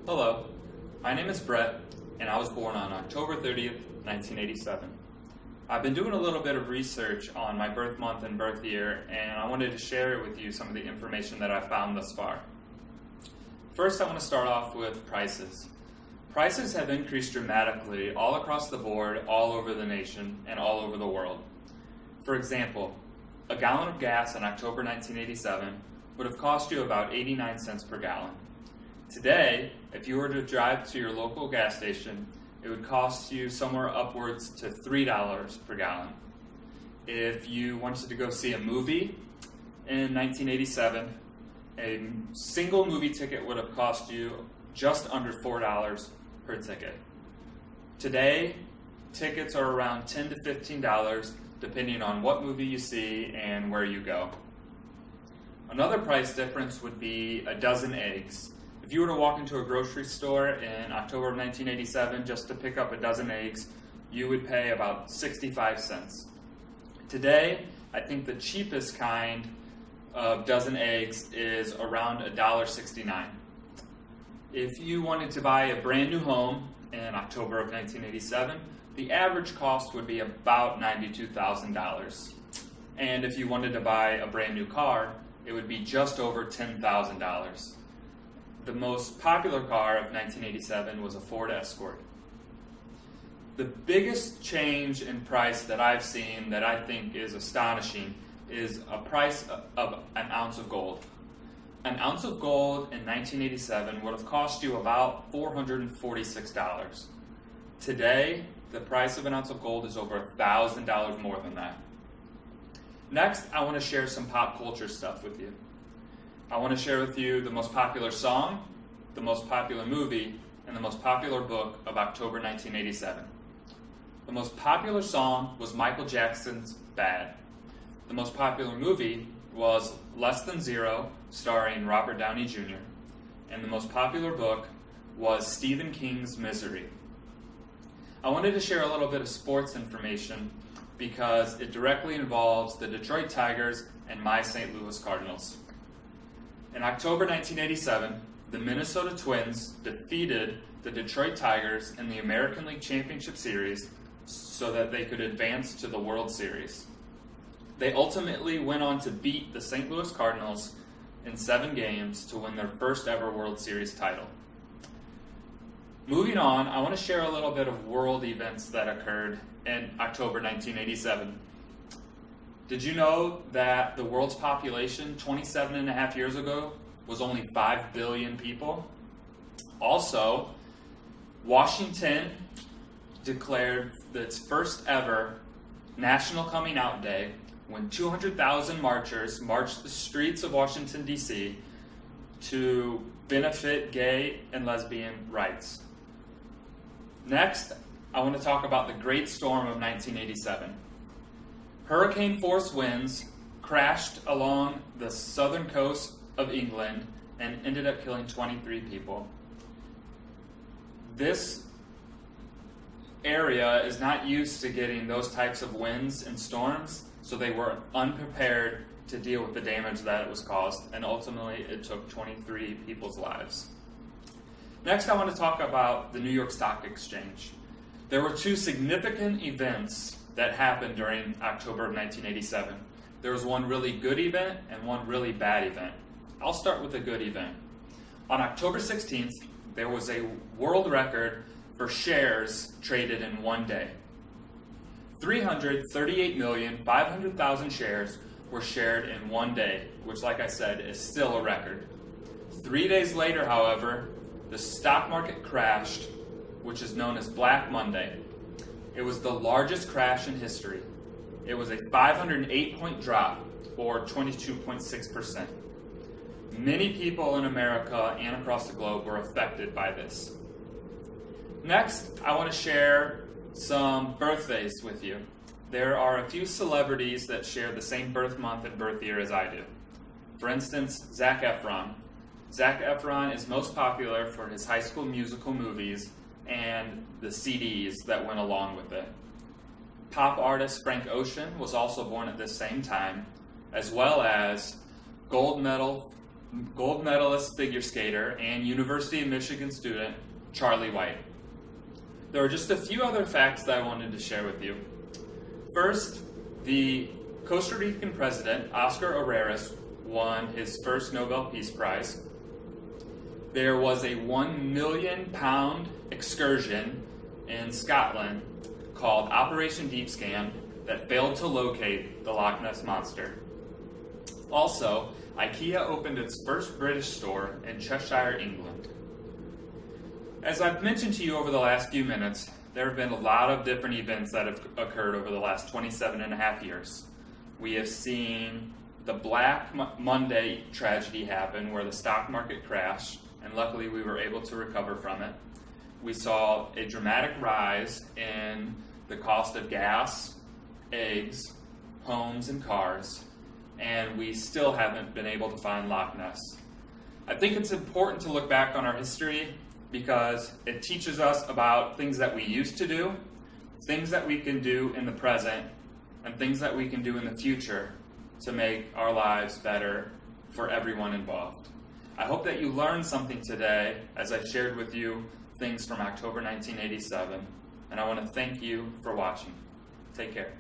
Hello, my name is Brett, and I was born on October 30th, 1987. I've been doing a little bit of research on my birth month and birth year, and I wanted to share with you some of the information that I've found thus far. First, I want to start off with prices. Prices have increased dramatically all across the board, all over the nation, and all over the world. For example, a gallon of gas in October 1987 would have cost you about 89 cents per gallon. Today, if you were to drive to your local gas station, it would cost you somewhere upwards to $3 per gallon. If you wanted to go see a movie in 1987, a single movie ticket would have cost you just under $4 per ticket. Today, tickets are around $10 to $15 depending on what movie you see and where you go. Another price difference would be a dozen eggs. If you were to walk into a grocery store in October of 1987 just to pick up a dozen eggs, you would pay about 65 cents. Today, I think the cheapest kind of dozen eggs is around $1.69. If you wanted to buy a brand new home in October of 1987, the average cost would be about $92,000. And if you wanted to buy a brand new car, it would be just over $10,000. The most popular car of 1987 was a Ford Escort. The biggest change in price that I've seen that I think is astonishing is a price of an ounce of gold. An ounce of gold in 1987 would have cost you about $446. Today, the price of an ounce of gold is over $1,000 more than that. Next, I want to share some pop culture stuff with you. I want to share with you the most popular song, the most popular movie, and the most popular book of October 1987. The most popular song was Michael Jackson's Bad. The most popular movie was Less Than Zero, starring Robert Downey Jr. And the most popular book was Stephen King's Misery. I wanted to share a little bit of sports information because it directly involves the Detroit Tigers and my St. Louis Cardinals. In October 1987, the Minnesota Twins defeated the Detroit Tigers in the American League Championship Series so that they could advance to the World Series. They ultimately went on to beat the St. Louis Cardinals in 7 games to win their first ever World Series title. Moving on, I want to share a little bit of world events that occurred in October 1987. Did you know that the world's population 27 and a half years ago was only 5 billion people? Also, Washington declared its first ever National Coming Out Day when 200,000 marchers marched the streets of Washington, D.C. to benefit gay and lesbian rights. Next, I want to talk about the Great Storm of 1987. Hurricane force winds crashed along the southern coast of England and ended up killing 23 people. This area is not used to getting those types of winds and storms, so they were unprepared to deal with the damage that it was caused, and ultimately it took 23 people's lives. Next, I want to talk about the New York Stock Exchange. There were 2 significant events that happened during October of 1987. There was one really good event and one really bad event. I'll start with the good event. On October 16th, there was a world record for shares traded in one day. 338,500,000 shares were shared in one day, which, like I said, is still a record. 3 days later, however, the stock market crashed, which is known as Black Monday. It was the largest crash in history. It was a 508-point drop, or 22.6%. Many people in America and across the globe were affected by this. Next, I want to share some birthdays with you. There are a few celebrities that share the same birth month and birth year as I do. For instance, Zac Efron. Zac Efron is most popular for his High School Musical movies and the CDs that went along with it. Pop artist Frank Ocean was also born at this same time, as well as gold medal gold medalist figure skater and University of Michigan student Charlie White. There are just a few other facts that I wanted to share with you. First, the Costa Rican president, Oscar Arias, won his first Nobel Peace Prize. There was a £1 million excursion in Scotland called Operation Deep Scan that failed to locate the Loch Ness Monster. Also, IKEA opened its first British store in Cheshire, England. As I've mentioned to you over the last few minutes, there have been a lot of different events that have occurred over the last 27 and a half years. We have seen the Black Monday tragedy happen where the stock market crashed, and luckily we were able to recover from it. We saw a dramatic rise in the cost of gas, eggs, homes, and cars, and we still haven't been able to find Loch Ness. I think it's important to look back on our history because it teaches us about things that we used to do, things that we can do in the present, and things that we can do in the future to make our lives better for everyone involved. I hope that you learned something today as I shared with you things from October 1987, and I want to thank you for watching. Take care.